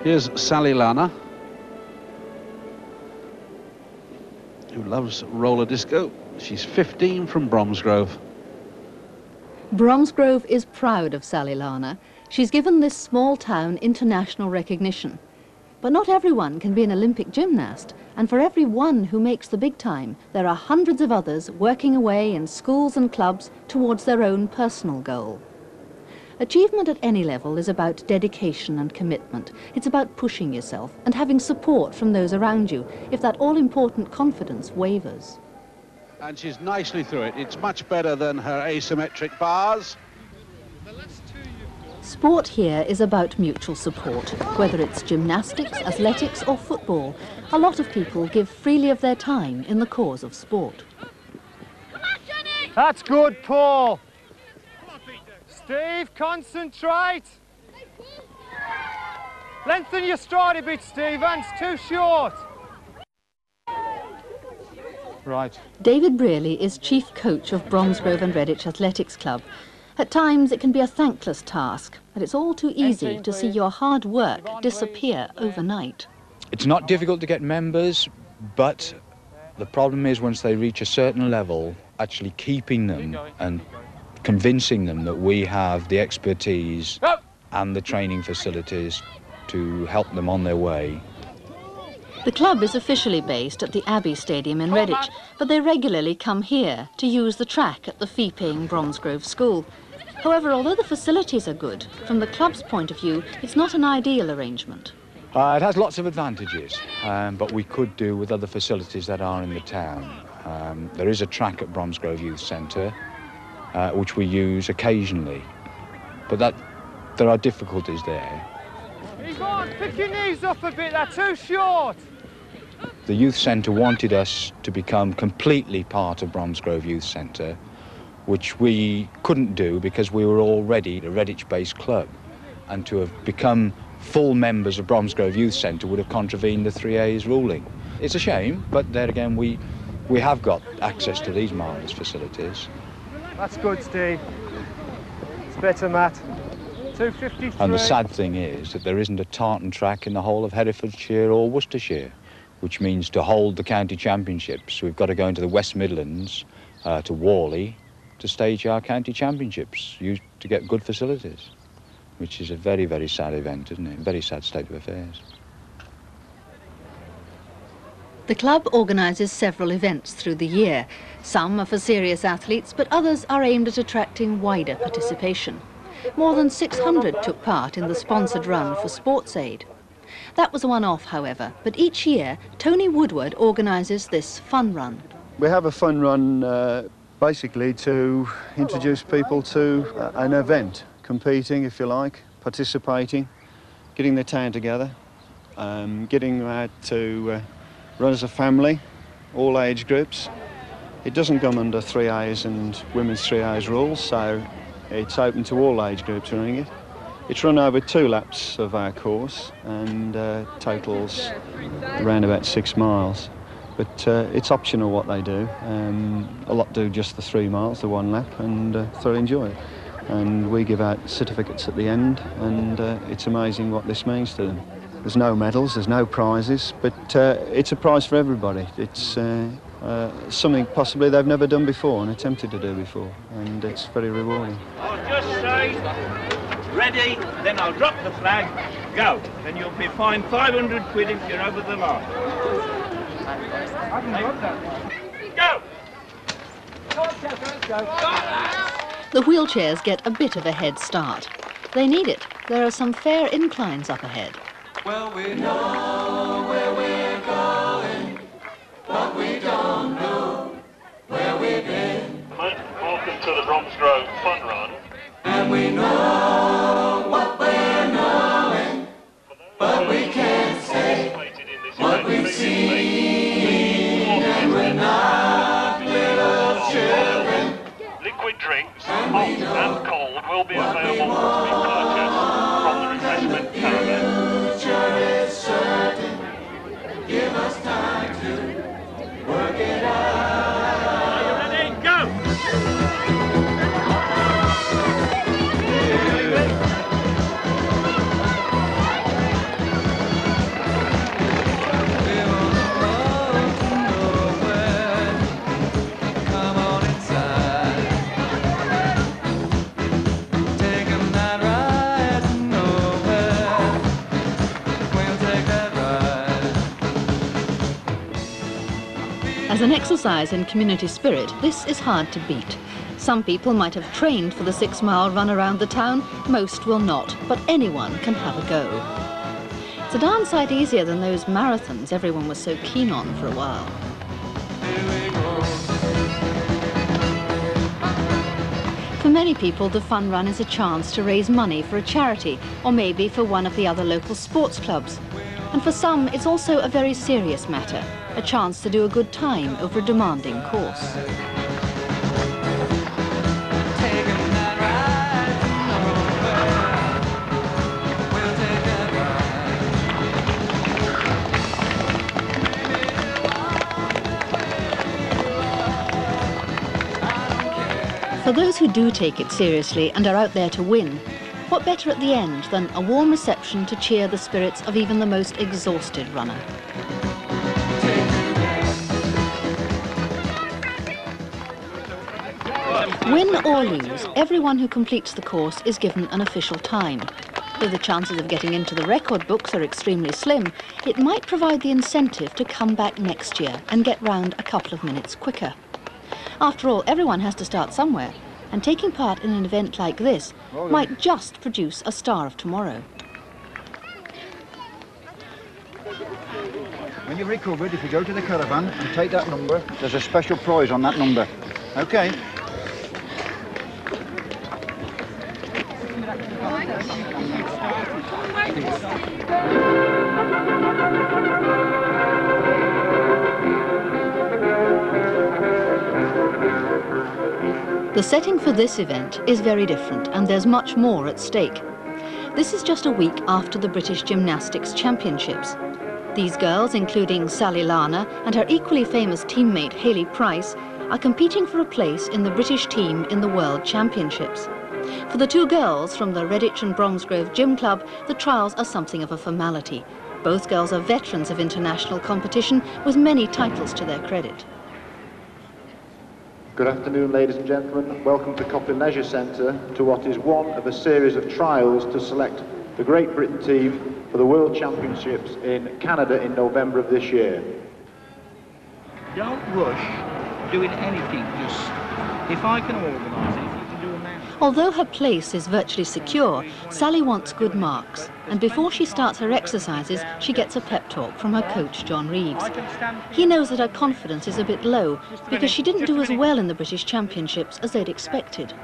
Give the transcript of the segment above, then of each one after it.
Here's Sally Lana, who loves roller disco. She's 15 from Bromsgrove. Bromsgrove is proud of Sally Lana. She's given this small town international recognition. But not everyone can be an Olympic gymnast, and for every one who makes the big time, there are hundreds of others working away in schools and clubs towards their own personal goal. Achievement at any level is about dedication and commitment. It's about pushing yourself and having support from those around you if that all-important confidence wavers. And she's nicely through it. It's much better than her asymmetric bars. Sport here is about mutual support. Whether it's gymnastics, athletics or football, a lot of people give freely of their time in the cause of sport. That's good, Paul. Steve, concentrate. Lengthen your stride a bit, Stephen. It's too short. Right. David Brearley is chief coach of Bromsgrove and Redditch Athletics Club. At times it can be a thankless task, but it's all too easy to see your hard work disappear overnight. It's not difficult to get members, but the problem is once they reach a certain level, actually keeping them and convincing them that we have the expertise and the training facilities to help them on their way. The club is officially based at the Abbey Stadium in Redditch, but they regularly come here to use the track at the fee-paying Bromsgrove School. However, although the facilities are good, from the club's point of view, it's not an ideal arrangement. It has lots of advantages, but we could do with other facilities that are in the town. There is a track at Bromsgrove Youth Centre, which we use occasionally, but there are difficulties there. Yvonne, pick your knees up a bit, they're too short. The youth centre wanted us to become completely part of Bromsgrove Youth Centre, which we couldn't do because we were already a Redditch-based club, and to have become full members of Bromsgrove Youth Centre would have contravened the 3A's ruling. It's a shame, but there again we have got access to these marvellous facilities. That's good, Steve. It's better, Matt. 253. And the sad thing is that there isn't a tartan track in the whole of Herefordshire or Worcestershire, which means to hold the county championships, we've got to go into the West Midlands, to Whalley, to stage our county championships, to get good facilities, which is a very, very sad event, isn't it? A very sad state of affairs. The club organises several events through the year. Some are for serious athletes, but others are aimed at attracting wider participation. More than 600 took part in the sponsored run for Sports Aid. That was a one-off, however, but each year Tony Woodward organises this fun run. We have a fun run basically to introduce people to an event, competing if you like, participating, getting the town together, getting out to run as a family, all age groups. It doesn't come under 3A's and women's 3A's rules, so it's open to all age groups running it. It's run over 2 laps of our course and totals around about 6 miles. But it's optional what they do. A lot do just the 3 miles, the 1 lap, and thoroughly enjoy it. And we give out certificates at the end, and it's amazing what this means to them. There's no medals, there's no prizes, but it's a prize for everybody. It's something possibly they've never done before and attempted to do before, and it's very rewarding. I'll just say, ready, then I'll drop the flag, go. Then you'll be fined 500 quid if you're over the line. Go! The wheelchairs get a bit of a head start. They need it. There are some fair inclines up ahead. Well, we know where we're going, but we don't know where we've been. Welcome to the Bromsgrove Fun Run. And we know what we're knowing, but we can't say what we've seen. And we're not little children. Liquid drinks, hot and cold, will be available to be purchased from the refreshment caravan. Is certain. Give us time to work it out. Are you ready? Go! As an exercise in community spirit, this is hard to beat. Some people might have trained for the 6-mile run around the town, most will not, but anyone can have a go. It's a darn sight easier than those marathons everyone was so keen on for a while. For many people, the fun run is a chance to raise money for a charity, or maybe for one of the other local sports clubs. And for some, it's also a very serious matter, a chance to do a good time over a demanding course. For those who do take it seriously and are out there to win, what better at the end than a warm reception to cheer the spirits of even the most exhausted runner? Win or lose, everyone who completes the course is given an official time. Though the chances of getting into the record books are extremely slim, it might provide the incentive to come back next year and get round a couple of minutes quicker. After all, everyone has to start somewhere, and taking part in an event like this might just produce a star of tomorrow. When you've recovered, if you go to the caravan and take that number, there's a special prize on that number. Okay. The setting for this event is very different, and there's much more at stake. This is just a week after the British Gymnastics Championships. These girls, including Sally Lana and her equally famous teammate Hayley Price, are competing for a place in the British team in the World Championships. For the two girls from the Redditch and Bromsgrove Gym Club, the trials are something of a formality. Both girls are veterans of international competition with many titles to their credit. Good afternoon, ladies and gentlemen. Welcome to Copley Leisure Centre to what is one of a series of trials to select the Great Britain team for the World Championships in Canada in November of this year. Don't rush doing anything, just if I can organise it, if you can do a man. Although her place is virtually secure, Sally wants good marks, and before she starts her exercises, she gets a pep talk from her coach, John Reeves. He knows that her confidence is a bit low because she didn't do as well in the British Championships as they'd expected.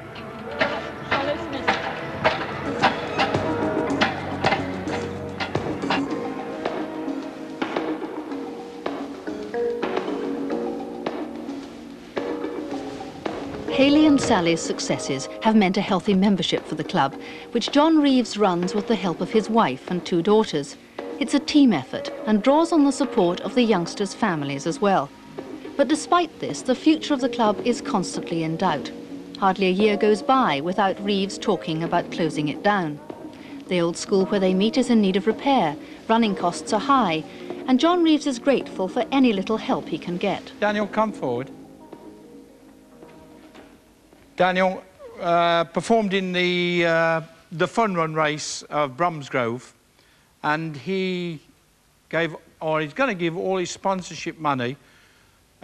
Hayley and Sally's successes have meant a healthy membership for the club, which John Reeves runs with the help of his wife and 2 daughters. It's a team effort and draws on the support of the youngsters' families as well. But despite this, the future of the club is constantly in doubt. Hardly a year goes by without Reeves talking about closing it down. The old school where they meet is in need of repair, running costs are high, and John Reeves is grateful for any little help he can get. Daniel, come forward. Daniel performed in the fun run race of Bromsgrove, and he gave, or he's going to give all his sponsorship money,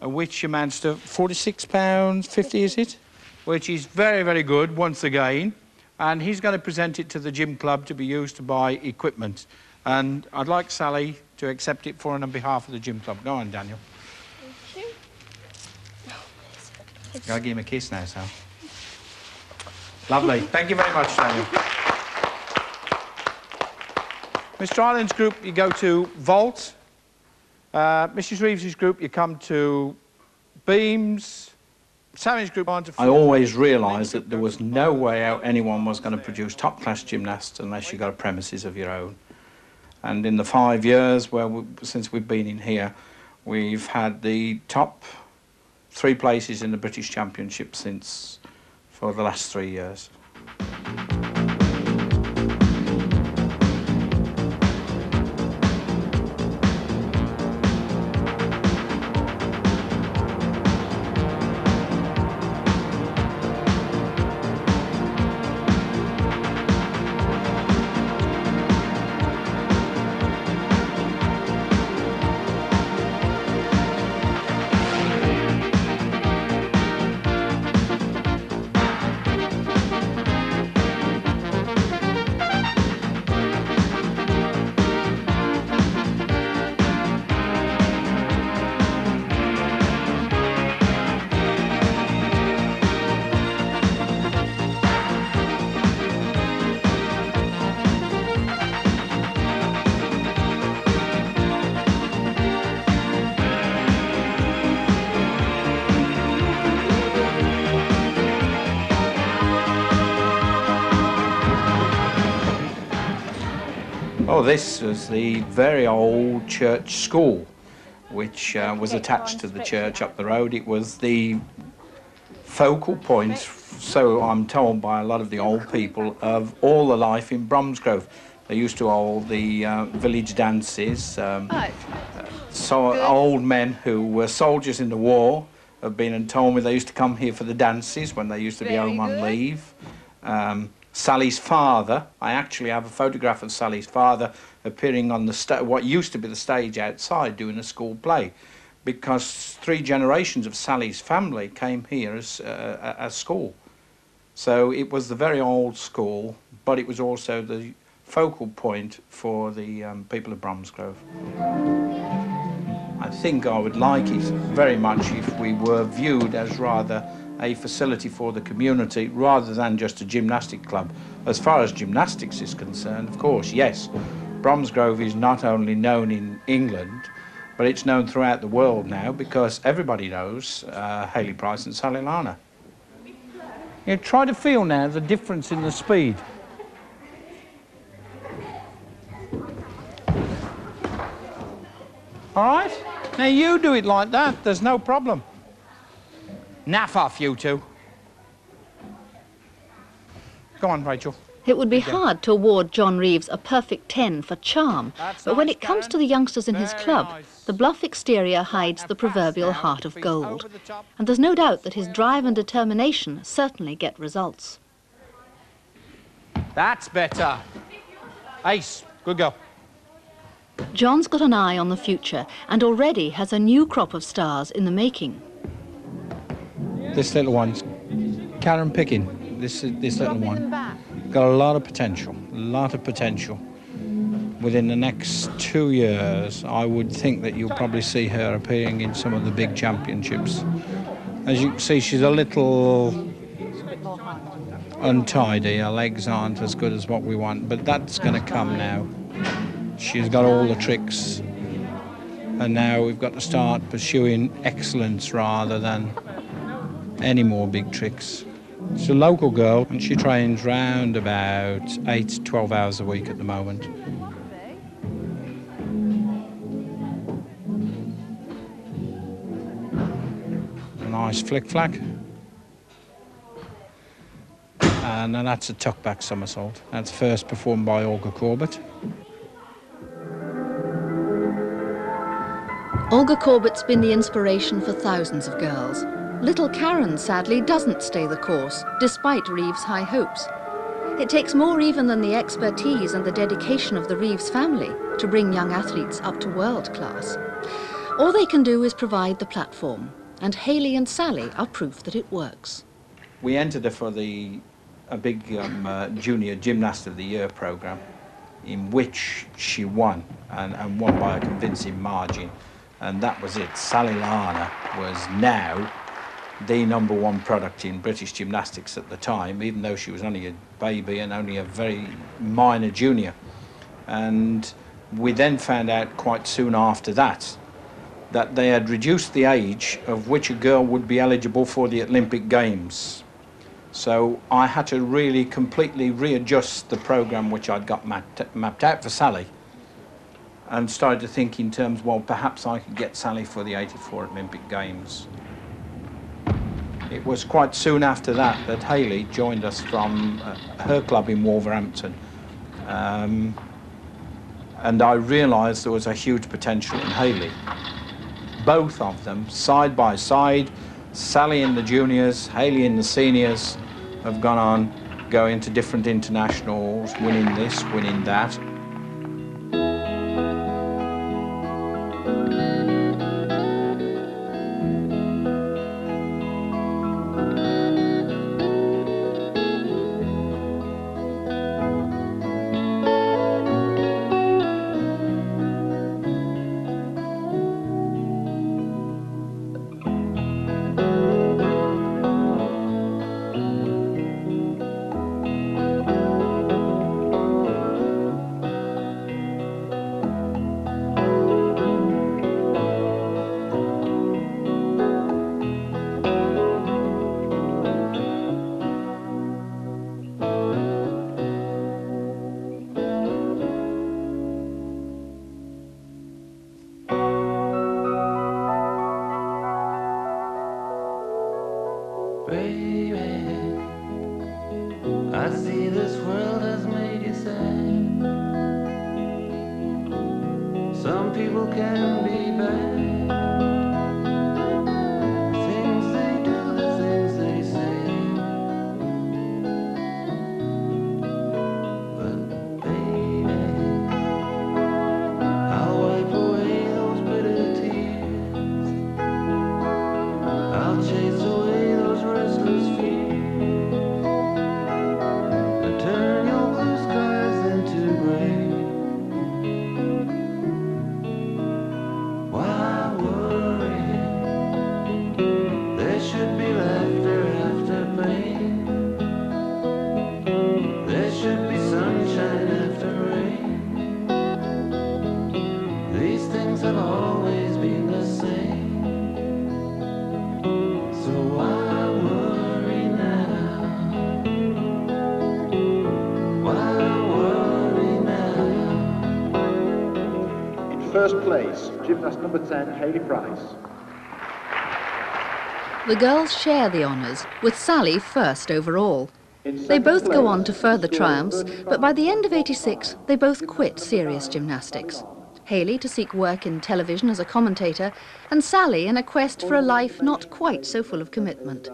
which amounts to £46.50, is it? Which is very, very good once again, and he's going to present it to the gym club to be used to buy equipment. And I'd like Sally to accept it for and on behalf of the gym club. Go on, Daniel. Thank you. Gotta give him a kiss now, Sal. Lovely. Thank you very much, Daniel. Mr. Ireland's group, you go to vault. Mrs. Reeves's group, you come to beams. Sammy's group on to... I always realised that there was no way out anyone was going to produce top-class gymnasts unless you got a premises of your own. And in the 5 years since we've been in here, we've had the top 3 places in the British Championship for the last 3 years. Oh, this was the very old church school, which was attached to the church up the road. It was the focal point, so I'm told by a lot of the old people, of all the life in Bromsgrove. They used to hold the village dances. So old men who were soldiers in the war have been and told me they used to come here for the dances when they used to be home on leave. Sally's father, I actually have a photograph of Sally's father appearing on the what used to be the stage outside doing a school play, because 3 generations of Sally's family came here as school. So it was the very old school, but it was also the focal point for the people of Bromsgrove. I think I would like it very much if we were viewed as rather a facility for the community rather than just a gymnastic club. As far as gymnastics is concerned, of course, yes, Bromsgrove is not only known in England, but it's known throughout the world now because everybody knows Hayley Price and Sally Lana. You try to feel now the difference in the speed. All right? Now you do it like that, there's no problem. Naff off, you two. Go on, Rachel. It would be hard to award John Reeves a perfect 10 for charm, but when it comes to the youngsters in his club, the bluff exterior hides the proverbial heart of gold. And there's no doubt that his drive and determination certainly get results. That's better. Ace, good go. John's got an eye on the future and already has a new crop of stars in the making. This little one's Karen Picking. This little one got a lot of potential, Within the next 2 years, I would think that you'll probably see her appearing in some of the big championships. As you can see, she's a little untidy. Her legs aren't as good as what we want, but that's going to come now. She's got all the tricks, and now we've got to start pursuing excellence rather than any more big tricks. She's a local girl, and she trains round about 8 to 12 hours a week at the moment. A nice flick-flack. And then that's a tuck-back somersault. That's first performed by Olga Corbett. Olga Corbett's been the inspiration for thousands of girls. Little Karen, sadly, doesn't stay the course, despite Reeves' high hopes. It takes more even than the expertise and the dedication of the Reeves family to bring young athletes up to world class. All they can do is provide the platform, and Hayley and Sally are proof that it works. We entered her for a big Junior Gymnast of the Year programme, in which she won, and won by a convincing margin. And that was it. Sally Lana was now the #1 product in British gymnastics at the time, even though she was only a baby and only a very minor junior. And we then found out quite soon after that that they had reduced the age of which a girl would be eligible for the Olympic Games. So I had to really completely readjust the programme which I'd got mapped out for Sally, and started to think in terms, well, perhaps I could get Sally for the '84 Olympic Games. It was quite soon after that that Hayley joined us from her club in Wolverhampton. And I realised there was a huge potential in Hayley. Both of them, side by side, Sally in the juniors, Hayley in the seniors, have gone on, going to different internationals, winning this, winning that. Some people can be bad. Things they do, the things they say. But baby, I'll wipe away those bitter tears. I'll chase away those restless fears. And turn your blue skies into gray. Why worry? There should be laughter after pain. There should be sunshine after rain. These things have always been the same. So why worry now? Why worry now? In first place, gymnast number 10, Hayley Price. The girls share the honours, with Sally first overall. They both go on to further triumphs, but by the end of '86, they both quit serious gymnastics. Hayley to seek work in television as a commentator, and Sally in a quest for a life not quite so full of commitment.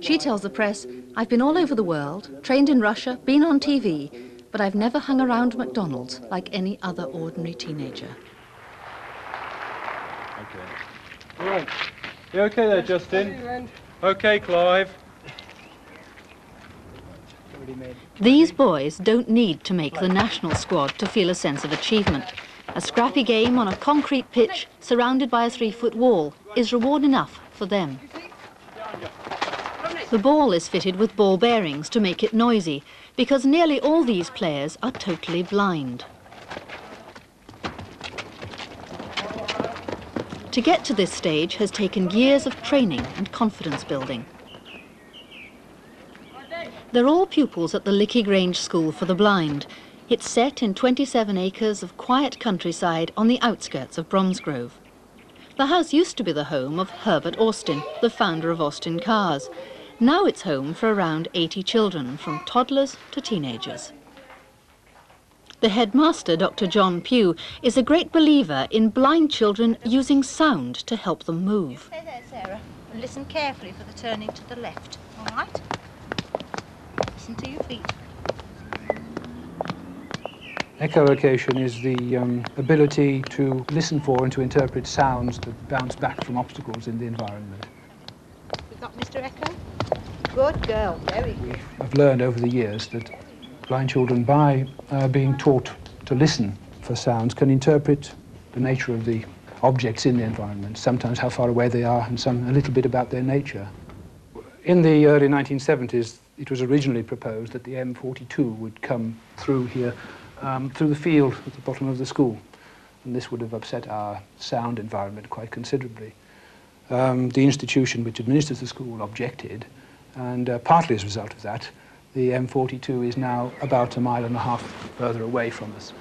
She tells the press, "I've been all over the world, trained in Russia, been on TV, but I've never hung around McDonald's like any other ordinary teenager." All right. You okay there, Justin? Okay, Clive. These boys don't need to make the national squad to feel a sense of achievement. A scrappy game on a concrete pitch surrounded by a 3-foot wall is reward enough for them. The ball is fitted with ball bearings to make it noisy, because nearly all these players are totally blind. To get to this stage has taken years of training and confidence building. They're all pupils at the Lickey Grange School for the Blind. It's set in 27 acres of quiet countryside on the outskirts of Bromsgrove. The house used to be the home of Herbert Austin, the founder of Austin Cars. Now it's home for around 80 children, from toddlers to teenagers. The headmaster, Dr. John Pugh, is a great believer in blind children using sound to help them move. Stay there, Sarah, and listen carefully for the turning to the left, all right? Listen to your feet. Echolocation is the ability to listen for and to interpret sounds that bounce back from obstacles in the environment. We got Mr. Echo? Good girl, very good. I've learned over the years that blind children, by being taught to listen for sounds, can interpret the nature of the objects in the environment, sometimes how far away they are, and a little bit about their nature. In the early 1970s, it was originally proposed that the M42 would come through here, through the field at the bottom of the school, and this would have upset our sound environment quite considerably. The institution which administers the school objected, and partly as a result of that, the M42 is now about 1.5 miles further away from us.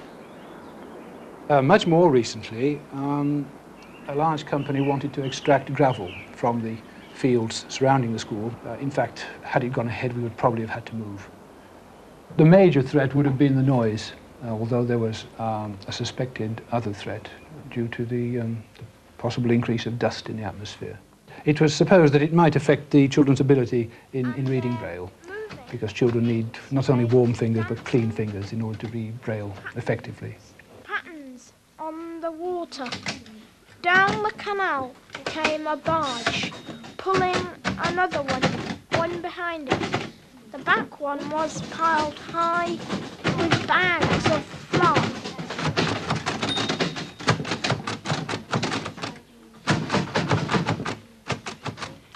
Much more recently, a large company wanted to extract gravel from the fields surrounding the school. In fact, had it gone ahead, we would probably have had to move. The major threat would have been the noise, although there was a suspected other threat due to the possible increase of dust in the atmosphere. It was supposed that it might affect the children's ability in reading Braille, because children need not only warm fingers but clean fingers in order to read Braille effectively. Patterns on the water. Down the canal came a barge, pulling another one behind it. The back one was piled high with bags of flour.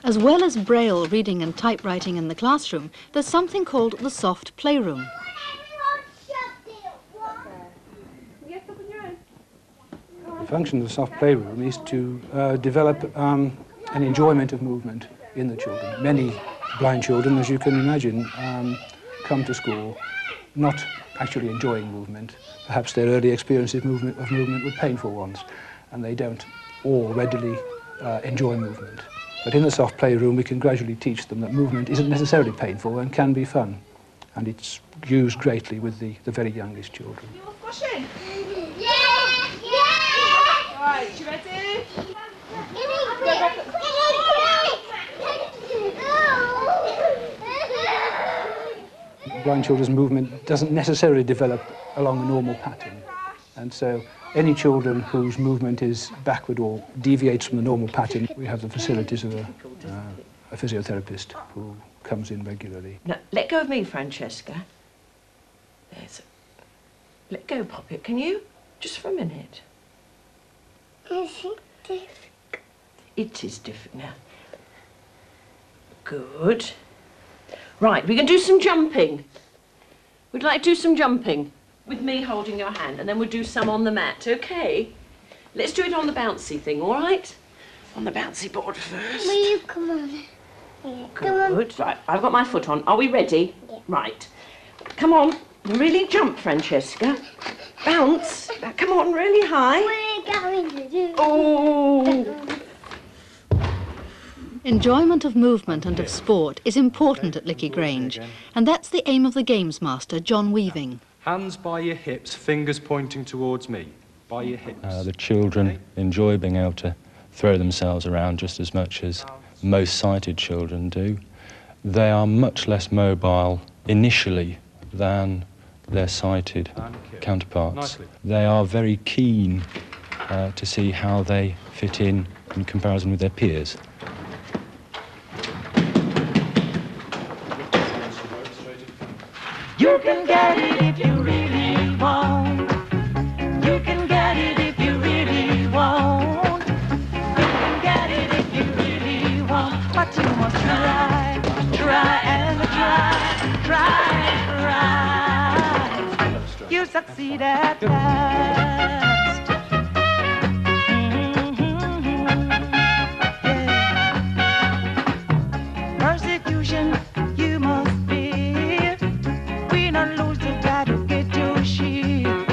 As well as Braille reading and typewriting in the classroom, there's something called the soft playroom. The function of the soft playroom is to develop an enjoyment of movement in the children. Many blind children, as you can imagine, come to school not actually enjoying movement. Perhaps their early experiences of movement were painful ones, and they don't all readily enjoy movement. But in the soft playroom, we can gradually teach them that movement isn't necessarily painful and can be fun. And it's used greatly with the very youngest children. You're pushing. Yeah! Yeah! you ready? Blind children's movement doesn't necessarily develop along a normal pattern. And so any children whose movement is backward or deviates from the normal pattern, we have the facilities of a physiotherapist who comes in regularly. Now, let go of me, Francesca. There's... Let go, Poppet. Can you? Just for a minute. Is it difficult? It is difficult now. Good. Right, we can do some jumping. We'd like to do some jumping with me holding your hand, and then we'll do some on the mat, okay? Let's do it on the bouncy thing, all right? On the bouncy board first. Will you come on? Yeah. Good. Right, I've got my foot on. Are we ready? Yeah. Right. Come on. Really jump, Francesca. Bounce. Come on, really high. We're going to do... Oh! Enjoyment of movement and of sport is important at Licky Grange, and that's the aim of the Games Master, John Weaving. Hands by your hips, fingers pointing towards me. By your hips. The children enjoy being able to throw themselves around just as much as most sighted children do. They are much less mobile initially than their sighted counterparts. They are very keen to see how they fit in comparison with their peers. You can get it if you really want. You can get it if you really want. You can get it if you really want. But you must try, try and try. You succeed at last. Yeah. Persecution you must fear. We don't lose the try to get your shield.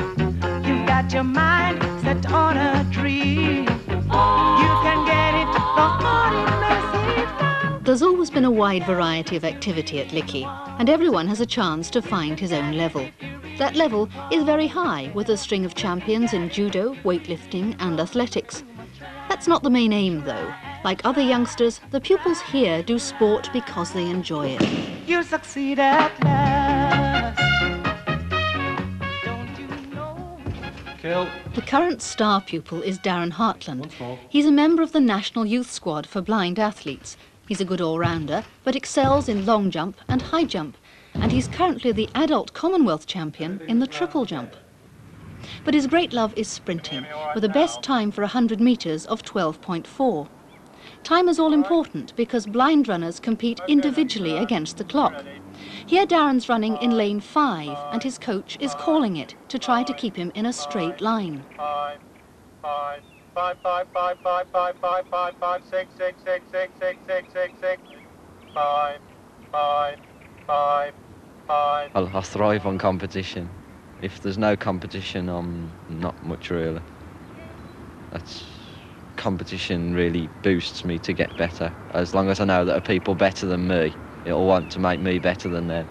You've got your mind set on a dream. You can get it from ordinary. There's always been a wide variety of activity at Licky, and everyone has a chance to find his own level. That level is very high, with a string of champions in judo, weightlifting and athletics. That's not the main aim, though. Like other youngsters, the pupils here do sport because they enjoy it. You succeed at last. Kill. The current star pupil is Darren Hartland. He's a member of the National Youth Squad for blind athletes. He's a good all-rounder, but excels in long jump and high jump, and he's currently the adult Commonwealth champion in the triple jump. But his great love is sprinting, with a best time for 100 metres of 12.4. Time is all important because blind runners compete individually against the clock. Here Darren's running in lane 5, and his coach is calling it to try to keep him in a straight line. 5, 5, 5, 5, 5, 5, 5, 5, 5, 5, 6, 6, 6, 6, 6, 6, 6, 6, 5, 5, 5, 5. I thrive on competition. If there's no competition, I'm not much really. Competition really boosts me to get better. As long as I know that there are people better than me, it'll want to make me better than them.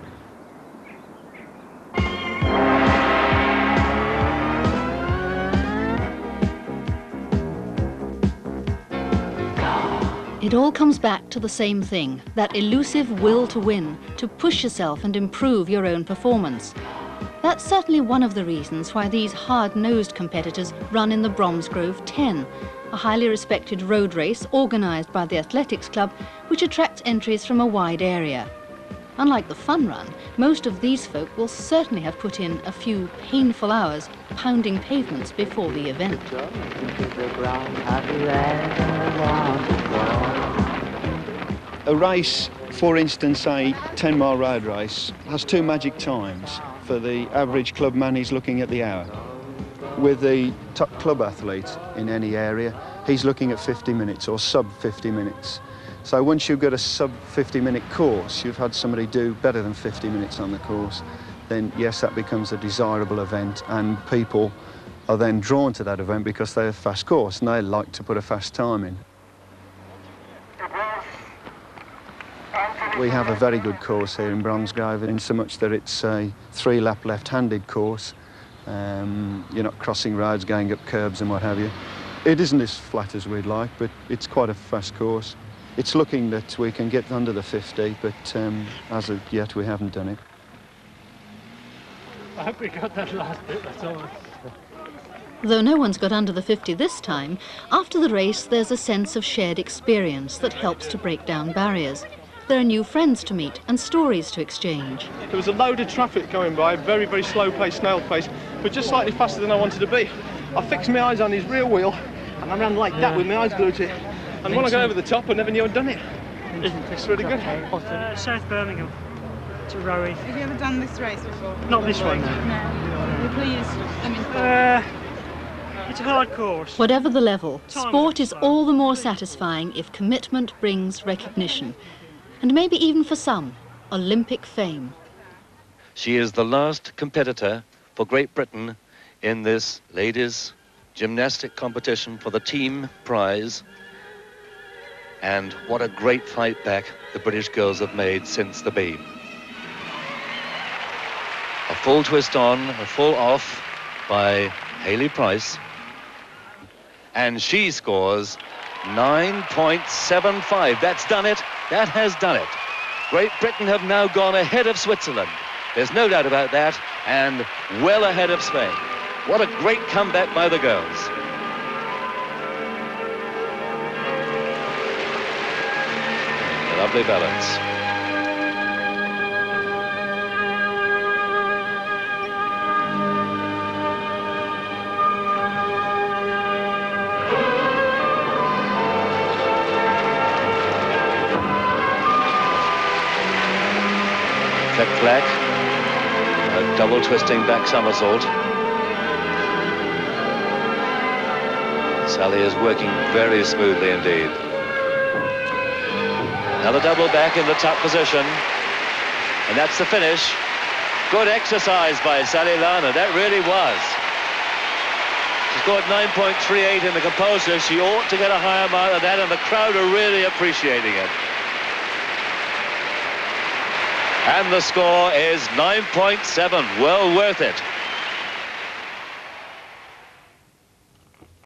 It all comes back to the same thing, that elusive will to win, to push yourself and improve your own performance. That's certainly one of the reasons why these hard-nosed competitors run in the Bromsgrove 10, a highly respected road race organised by the Athletics Club, which attracts entries from a wide area. Unlike the fun run, most of these folk will certainly have put in a few painful hours pounding pavements before the event. A race, for instance, a 10-mile road race, has two magic times for the average clubman. He's looking at the hour. With the top club athlete in any area, he's looking at 50 minutes or sub 50 minutes. So once you've got a sub 50-minute course, you've had somebody do better than 50 minutes on the course, then yes, that becomes a desirable event, and people are then drawn to that event because they're a fast course and they like to put a fast time in. We have a very good course here in Bromsgrove, in so much that it's a 3-lap left-handed course. You're not crossing roads, going up curbs and what have you. It isn't as flat as we'd like, but it's quite a fast course. It's looking that we can get under the 50, but as of yet we haven't done it. I hope we got that last bit, that's all. Though no one's got under the 50 this time, after the race there's a sense of shared experience that helps to break down barriers. There are new friends to meet and stories to exchange. There was a load of traffic going by, very, very slow pace, snail pace, but just slightly faster than I wanted to be. I fixed my eyes on his rear wheel and I ran like that with my eyes glued to it. And when I got over the top, I never knew I'd done it. It's really good. South Birmingham to Rowie. Have you ever done this race before? Not this one, no. No. You're pleased? It's a hard course. Whatever the level, sport is all the more satisfying if commitment brings recognition. And maybe even for some, Olympic fame. She is the last competitor for Great Britain in this ladies' gymnastic competition for the team prize. And what a great fight back the British girls have made since the beam. A full twist on, a full off by Hayley Price. And she scores 9.75. That's done it. That has done it. Great Britain have now gone ahead of Switzerland. There's no doubt about that, and well ahead of Spain. What a great comeback by the girls. A lovely balance. Flack, a double twisting back somersault. Sally is working very smoothly indeed. Another double back in the top position, and that's the finish. Good exercise by Sally Larner, that really was. She scored 9.38 in the composer. She ought to get a higher mark than that, and the crowd are really appreciating it. And the score is 9.7, well worth it.